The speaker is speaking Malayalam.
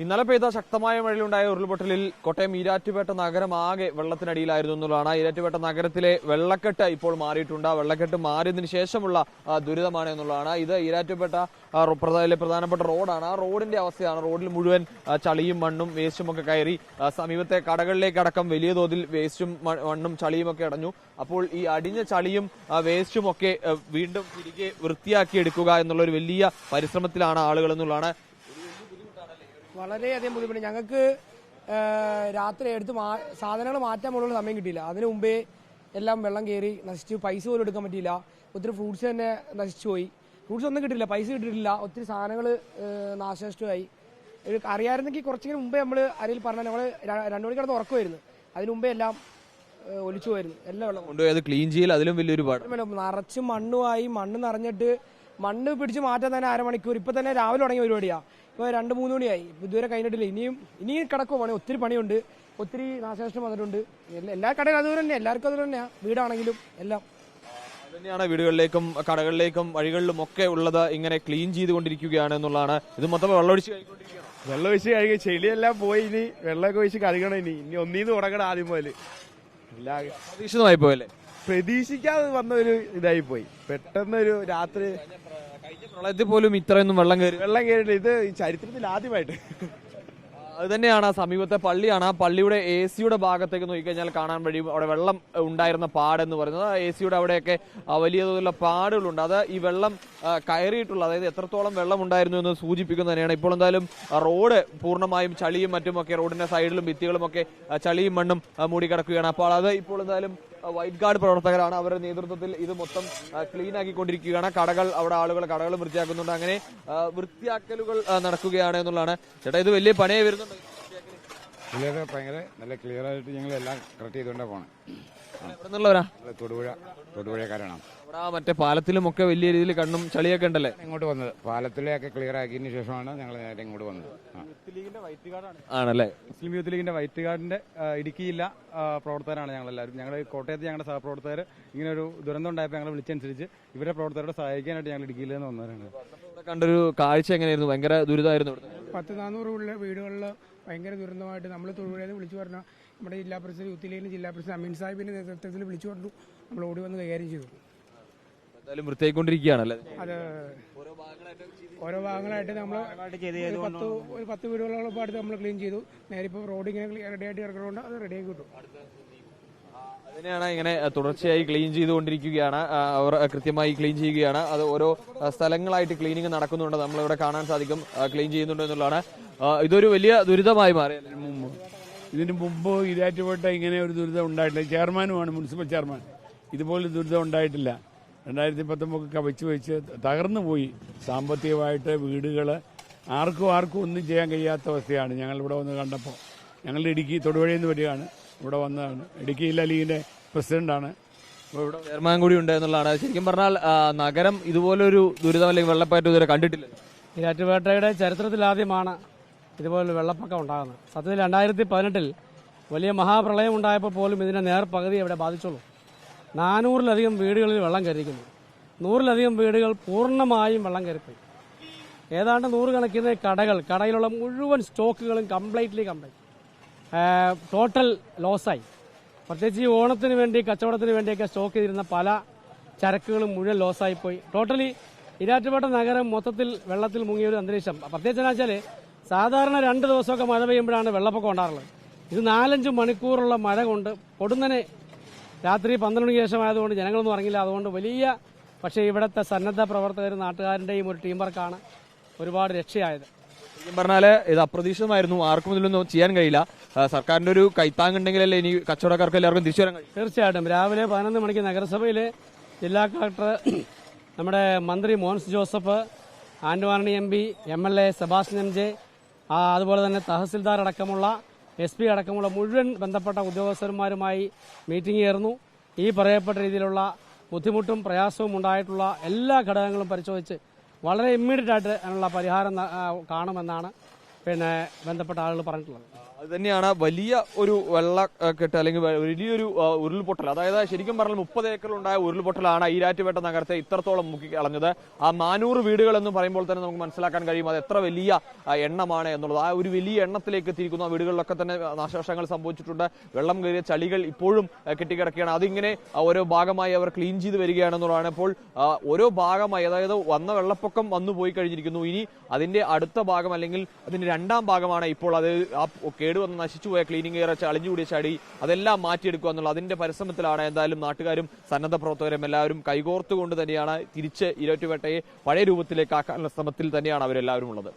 ഇന്നലെ പെയ്ത ശക്തമായ മഴയിലുണ്ടായ ഉരുൾപൊട്ടലിൽ കോട്ടയം ഈരാറ്റുപേട്ട നഗരം ആകെ വെള്ളത്തിനടിയിലായിരുന്നു എന്നുള്ളതാണ്. ഈരാറ്റുപേട്ട നഗരത്തിലെ വെള്ളക്കെട്ട് ഇപ്പോൾ മാറിയിട്ടുണ്ട്. വെള്ളക്കെട്ട് മാറിയതിനു ശേഷമുള്ള ദുരിതമാണ് എന്നുള്ളതാണ്. ഇത് ഈരാറ്റുപേട്ട പ്രധാനപ്പെട്ട റോഡാണ്. ആ റോഡിന്റെ അവസ്ഥയാണ്. റോഡിൽ മുഴുവൻ ചളിയും മണ്ണും വേസ്റ്റും ഒക്കെ കയറി സമീപത്തെ കടകളിലേക്കടക്കം വലിയ തോതിൽ വേസ്റ്റും മണ്ണും ചളിയും ഒക്കെ അടഞ്ഞു. അപ്പോൾ ഈ അടിഞ്ഞ ചളിയും വേസ്റ്റും ഒക്കെ വീണ്ടും തിരികെ വൃത്തിയാക്കിയെടുക്കുക എന്നുള്ള ഒരു വലിയ പരിശ്രമത്തിലാണ് ആളുകൾ എന്നുള്ളതാണ്. വളരെയധികം ബുദ്ധിമുട്ട്. ഞങ്ങൾക്ക് രാത്രി എടുത്ത് സാധനങ്ങൾ മാറ്റാൻ പോലുള്ള സമയം കിട്ടിയില്ല. അതിനു മുമ്പേ എല്ലാം വെള്ളം കയറി നശിച്ചു. പൈസ പോലും എടുക്കാൻ പറ്റിയില്ല. ഒത്തിരി ഫ്രൂട്ട്സ് തന്നെ നശിച്ചു പോയി. ഫ്രൂട്ട്സ് ഒന്നും കിട്ടില്ല, പൈസ കിട്ടിയിട്ടില്ല. ഒത്തിരി സാധനങ്ങൾ നാശനഷ്ടമായി. അറിയാമായിരുന്നെങ്കിൽ കുറച്ചെങ്കിലും മുമ്പേ നമ്മൾ ആരെങ്കിലും പറഞ്ഞാൽ ഞങ്ങൾ 2 മണിക്ക് കിടന്ന് ഉറക്കുമായിരുന്നു. അതിന് മുമ്പേ എല്ലാം ഒലിച്ചു പോയിരുന്നു. എല്ലാം വെള്ളം കൊണ്ടുപോയത് ക്ലീൻ ചെയ്യൽ അതിലും വലിയൊരു നിറച്ച് മണ്ണുമായി. മണ്ണ് നിറഞ്ഞിട്ട് മണ്ണ് പിടിച്ച് മാറ്റാൻ തന്നെ അരമണിക്കൂർ. ഇപ്പൊ തന്നെ രാവിലെ തുടങ്ങിയ പരിപാടിയാണ്. ഇപ്പോൾ 2-3 മണിയായി. ഇതുവരെ കഴിഞ്ഞിട്ടില്ല. ഇനിയും കിടക്കും പണി. ഒത്തിരി പണിയുണ്ട്. ഒത്തിരി നാശനഷ്ടം വന്നിട്ടുണ്ട്. എല്ലാ കടകളും അതുപോലെ തന്നെ, എല്ലാവർക്കും അതുപോലെ തന്നെയാണ്. വീടാണെങ്കിലും എല്ലാം തന്നെയാണ്. വീടുകളിലേക്കും കടകളിലേക്കും വഴികളിലും ഒക്കെ ഉള്ളത് ഇങ്ങനെ ക്ലീൻ ചെയ്തുകൊണ്ടിരിക്കുകയാണ് എന്നുള്ളതാണ്. ഇത് മൊത്തം വെള്ളമൊഴിച്ച് കഴുകി ചെളിയെല്ലാം പോയി. ഇനി വെള്ളമൊക്കെ ഒഴിച്ച് കഴുകണം. ഇനി ഒന്നീന്ന് തുടങ്ങണം ആദ്യം മുതൽ. പ്രതീക്ഷിതമായി പോയല്ലേ? പ്രതീക്ഷിക്കാതെ വന്ന ഒരു ഇതായി പോയി. പെട്ടെന്നൊരു രാത്രി പ്രളയത്തിൽ പോലും ഇത്രയൊന്നും വെള്ളം കയറിയില്ല. ഇത് ചരിത്രത്തിൽ ആദ്യമായിട്ട്. അത് തന്നെയാണ്. സമീപത്തെ പള്ളിയാണ്. ആ പള്ളിയുടെ AC-യുടെ ഭാഗത്തേക്ക് നോക്കിക്കഴിഞ്ഞാൽ കാണാൻ കഴിയും അവിടെ വെള്ളം ഉണ്ടായിരുന്ന പാടെന്ന് പറയുന്നത്. AC-യുടെ അവിടെയൊക്കെ വലിയ തോതിലുള്ള പാടുകളുണ്ട്. അത് ഈ വെള്ളം കയറിയിട്ടുള്ള, അതായത് എത്രത്തോളം വെള്ളം ഉണ്ടായിരുന്നു എന്ന് സൂചിപ്പിക്കുന്നത് തന്നെയാണ്. ഇപ്പോൾ എന്തായാലും റോഡ് പൂർണ്ണമായും ചളിയും മറ്റുമൊക്കെ, റോഡിന്റെ സൈഡിലും ഭിത്തികളും ഒക്കെ ചളിയും മണ്ണും മൂടിക്കിടക്കുകയാണ്. അപ്പോൾ അത് ഇപ്പോൾ എന്തായാലും വൈറ്റ് ഗാർഡ് പ്രവർത്തകരാണ്. അവരുടെ നേതൃത്വത്തിൽ ഇത് മൊത്തം ക്ലീൻ ആക്കിക്കൊണ്ടിരിക്കുകയാണ്. കടകൾ കടകളും വൃത്തിയാക്കുന്നുണ്ട്. അങ്ങനെ വൃത്തിയാക്കലുകൾ നടക്കുകയാണ് എന്നുള്ളതാണ്. ചേട്ടാ, ഇത് വലിയ പണിയായി വരുന്നുണ്ട്. ഭയങ്കര നല്ല ക്ലിയർ ആയിട്ട് ഞങ്ങൾ എല്ലാം കറക്റ്റ് ചെയ്തുകൊണ്ടാണ് പോണേ. എവിടെ നിന്നുള്ളവരാ? തൊടുപുഴക്കാരാണ്. അവിടെ മറ്റേ പാലത്തിലും ഒക്കെ വലിയ രീതിയിൽ കണ്ണും ചളിയൊക്കെ ഉണ്ടല്ലേ? ഇങ്ങോട്ട് വന്നത് പാലത്തിലൊക്കെ ക്ലിയർ ആക്കിയതിന് ശേഷമാണ് ഞങ്ങൾ നേരെ ഇങ്ങോട്ട് വന്നത്. ആണല്ലേ? മുസ്ലിം യൂത്ത് ലീഗിന്റെ വൈറ്റ് ഗാർഡിന്റെ ഇടുക്കി ജില്ലാ പ്രവർത്തകരാണ് ഞങ്ങളെല്ലാവരും. ഞങ്ങൾ കോട്ടയത്ത് ഞങ്ങളുടെ സഹപ്രവർത്തകർ ഇങ്ങനെ ഒരു ദുരന്തം ഉണ്ടായപ്പോൾ ഞങ്ങൾ വിളിച്ചനുസരിച്ച് ഇവരുടെ പ്രവർത്തകരോട് സഹായിക്കാനായിട്ട് ഞങ്ങൾ ഇടുക്കിയിൽ നിന്ന് വന്നവരാണ്. കണ്ടൊരു കാഴ്ച എങ്ങനെയായിരുന്നു? ഭയങ്കര ദുരിതമായിരുന്നു. 400 വീടുകളിൽ ഭയങ്കര ദുരന്തമായിട്ട് നമ്മൾ തൊഴിലേന്ന് വിളിച്ചു പറഞ്ഞു. നമ്മുടെ ജില്ലാ പ്രസിഡന്റ്, യൂത്ത് ലീഗിന്റെ ജില്ലാ പ്രസിഡന്റ് അമീൻ സാഹിബിന്റെ നേതൃത്വത്തിൽ വിളിച്ചു പറഞ്ഞു. നമ്മൾ ഓടി വന്ന് കൈകാര്യം ചെയ്തു. എന്തായാലും വൃത്തിയായിക്കൊണ്ടിരിക്കുകയാണല്ലേ? അത് ഓരോ ഭാഗങ്ങളായിട്ട് നമ്മൾ ഒരു 10 വീടുകളോളം അടുത്ത് നമ്മൾ ക്ലീൻ ചെയ്തു. നേരെ ഇപ്പോൾ റോഡ് ഇങ്ങനെ റെഡി ആയിട്ട് കിടക്കുന്നതുകൊണ്ട് അത് റെഡിയാക്കി കിട്ടും. അതിനെയാണ് ഇങ്ങനെ തുടർച്ചയായി ക്ലീൻ ചെയ്തുകൊണ്ടിരിക്കുകയാണ്. അവർ കൃത്യമായി ക്ലീൻ ചെയ്യുകയാണ്. അത് ഓരോ സ്ഥലങ്ങളായിട്ട് ക്ലീനിങ് നടക്കുന്നുണ്ട്. നമ്മളിവിടെ കാണാൻ സാധിക്കും. ക്ലീൻ ചെയ്യുന്നുണ്ട് എന്നുള്ളതാണ്. ഇതൊരു വലിയ ദുരിതമായി മാറി. ഇതിന് മുമ്പ് ഈരാറ്റുപേട്ട ഇങ്ങനെ ഒരു ദുരിതം ഉണ്ടായിട്ടില്ല. ചെയർമാനുമാണ്, മുനിസിപ്പൽ ചെയർമാൻ. ഇതുപോലെ ദുരിതം ഉണ്ടായിട്ടില്ല. 2019 വെച്ച് തകർന്നു പോയി. സാമ്പത്തികമായിട്ട് വീടുകൾ ആർക്കും ഒന്നും ചെയ്യാൻ കഴിയാത്ത അവസ്ഥയാണ്. ഞങ്ങളിവിടെ വന്ന് കണ്ടപ്പോൾ, ഞങ്ങൾ ഇടുക്കി തൊടുപുഴയിൽ നിന്ന് വരികയാണ്. ഇവിടെ വന്നതാണ്. ഇടുക്കി ജില്ലാ ലീഗിന്റെ പ്രസിഡന്റാണ്. ഇവിടെ ചെയർമാൻ കൂടി ഉണ്ട് എന്നുള്ളതാണ്. ശരിക്കും പറഞ്ഞാൽ നഗരം ഇതുപോലൊരു ദുരിതം അല്ലെങ്കിൽ വെള്ളപ്പാറ്റ് ഇതുവരെ കണ്ടിട്ടില്ല. ഈരാറ്റുപേട്ടയുടെ ചരിത്രത്തിലാദ്യമാണ് ഇതുപോലെ വെള്ളപ്പൊക്കം ഉണ്ടാകുന്നത്. സത്യത്തിൽ 2018 വലിയ മഹാപ്രളയം ഉണ്ടായപ്പോൾ പോലും ഇതിന്റെ നേർപകുതി ഇവിടെ ബാധിച്ചുള്ളൂ. 400-ലധികം വീടുകളിൽ വെള്ളം കയറിയിരിക്കുന്നു. 100-ലധികം വീടുകൾ പൂർണ്ണമായും വെള്ളം കയറിപ്പോയി. ഏതാണ്ട് 100 കണക്കിന് കടയിലുള്ള മുഴുവൻ സ്റ്റോക്കുകളും കംപ്ലീറ്റ് ടോട്ടൽ ലോസായി. പ്രത്യേകിച്ച് ഈ ഓണത്തിന് വേണ്ടി, കച്ചവടത്തിന് വേണ്ടിയൊക്കെ സ്റ്റോക്ക് ചെയ്തിരുന്ന പല ചരക്കുകളും മുഴുവൻ ലോസായിപ്പോയി. ടോട്ടലി ഈരാറ്റുപേട്ട നഗരം മൊത്തത്തിൽ വെള്ളത്തിൽ മുങ്ങിയ ഒരു അന്തരീക്ഷം. പ്രത്യേകിച്ച് എന്ന് വെച്ചാൽ സാധാരണ 2 ദിവസമൊക്കെ മഴ പെയ്യുമ്പോഴാണ് വെള്ളപ്പൊക്കം ഉണ്ടാറുള്ളത്. ഇത് 4-5 മണിക്കൂറുള്ള മഴ കൊണ്ട് പൊടുന്നനെ രാത്രി 12 മണിക്ക് ശേഷമായതുകൊണ്ട് ജനങ്ങളൊന്നും ഇറങ്ങില്ല. അതുകൊണ്ട് പക്ഷേ ഇവിടുത്തെ സന്നദ്ധ പ്രവർത്തകരും നാട്ടുകാരുടെയും ഒരു ടീം വർക്കാണ് ഒരുപാട് രക്ഷയായത്. ശരിക്കും പറഞ്ഞാൽ ഇത് അപ്രതീക്ഷിതമായിരുന്നു. ആർക്കും ഇതിലൊന്നും ചെയ്യാൻ കഴിയില്ല. സർക്കാരിന്റെ ഒരു കൈത്താങ്ങുണ്ടെങ്കിലല്ലേ ഇനി കച്ചവടക്കാർക്ക് എല്ലാവർക്കും തിരിച്ചു വരാൻ കഴിയും. തീർച്ചയായിട്ടും. രാവിലെ 11 മണിക്ക് നഗരസഭയിലെ ജില്ലാ കളക്ടർ, നമ്മുടെ മന്ത്രി Mons Joseph, Anto MP, MLA Sebastian MJ, അതുപോലെ തന്നെ തഹസിൽദാർ അടക്കമുള്ള SP അടക്കമുള്ള മുഴുവൻ ബന്ധപ്പെട്ട ഉദ്യോഗസ്ഥന്മാരുമായി മീറ്റിംഗ് ചേർന്നു. ഈ പറയപ്പെട്ട രീതിയിലുള്ള ബുദ്ധിമുട്ടും പ്രയാസവും ഉണ്ടായിട്ടുള്ള എല്ലാ ഘടകങ്ങളും പരിശോധിച്ച് വളരെ ഇമ്മീഡിയറ്റ് ആയിട്ട് അതിനുള്ള പരിഹാരം കാണുമെന്നാണ് പിന്നെ ബന്ധപ്പെട്ട ആളുകൾ പറഞ്ഞിട്ടുള്ളത്. അത് തന്നെയാണ് വലിയ ഒരു വെള്ളക്കെട്ട് അല്ലെങ്കിൽ വലിയൊരു ഉരുൾപൊട്ടൽ. അതായത് ശരിക്കും പറഞ്ഞാൽ 30 ഏക്കറിലുണ്ടായ ഉരുൾപൊട്ടലാണ് ഈരാറ്റുപേട്ട നഗരത്തെ ഇത്രത്തോളം മുക്കി കളഞ്ഞത്. ആ 400 വീടുകൾ എന്ന് പറയുമ്പോൾ തന്നെ നമുക്ക് മനസ്സിലാക്കാൻ കഴിയും അത് എത്ര വലിയ എണ്ണമാണ് എന്നുള്ളത്. ആ ഒരു വലിയ എണ്ണത്തിലേക്ക് എത്തിയിരിക്കുന്ന വീടുകളിലൊക്കെ തന്നെ നാശനഷ്ടങ്ങൾ സംഭവിച്ചിട്ടുണ്ട്. വെള്ളം കയറിയ ചളികൾ ഇപ്പോഴും കെട്ടിക്കിടക്കുകയാണ്. അതിങ്ങനെ ഓരോ ഭാഗമായി അവർ ക്ലീൻ ചെയ്ത് വരികയാണെന്നുള്ളതാണ്. ഇപ്പോൾ ഓരോ ഭാഗമായി, അതായത് വന്ന വെള്ളപ്പൊക്കം വന്നു പോയി കഴിഞ്ഞിരിക്കുന്നു. ഇനി അതിന്റെ അടുത്ത ഭാഗം അല്ലെങ്കിൽ അതിന്റെ 2ാം ഭാഗമാണ് ഇപ്പോൾ അത് കേടുവന്ന് നശിച്ചുപോയ ക്ലീനിങ് എയർ അളിഞ്ഞുകൂടിയ ചടി അതെല്ലാം മാറ്റിയെടുക്കുക എന്നുള്ള അതിന്റെ പരിശ്രമത്തിലാണ്. എന്തായാലും നാട്ടുകാരും സന്നദ്ധ പ്രവർത്തകരും എല്ലാവരും കൈകോർത്തുകൊണ്ട് തന്നെയാണ് തിരിച്ച് ഈരാറ്റുപേട്ടയെ പഴയ രൂപത്തിലേക്ക് ആക്കാനുള്ള ശ്രമത്തിൽ തന്നെയാണ് അവരെല്ലാവരും ഉള്ളത്.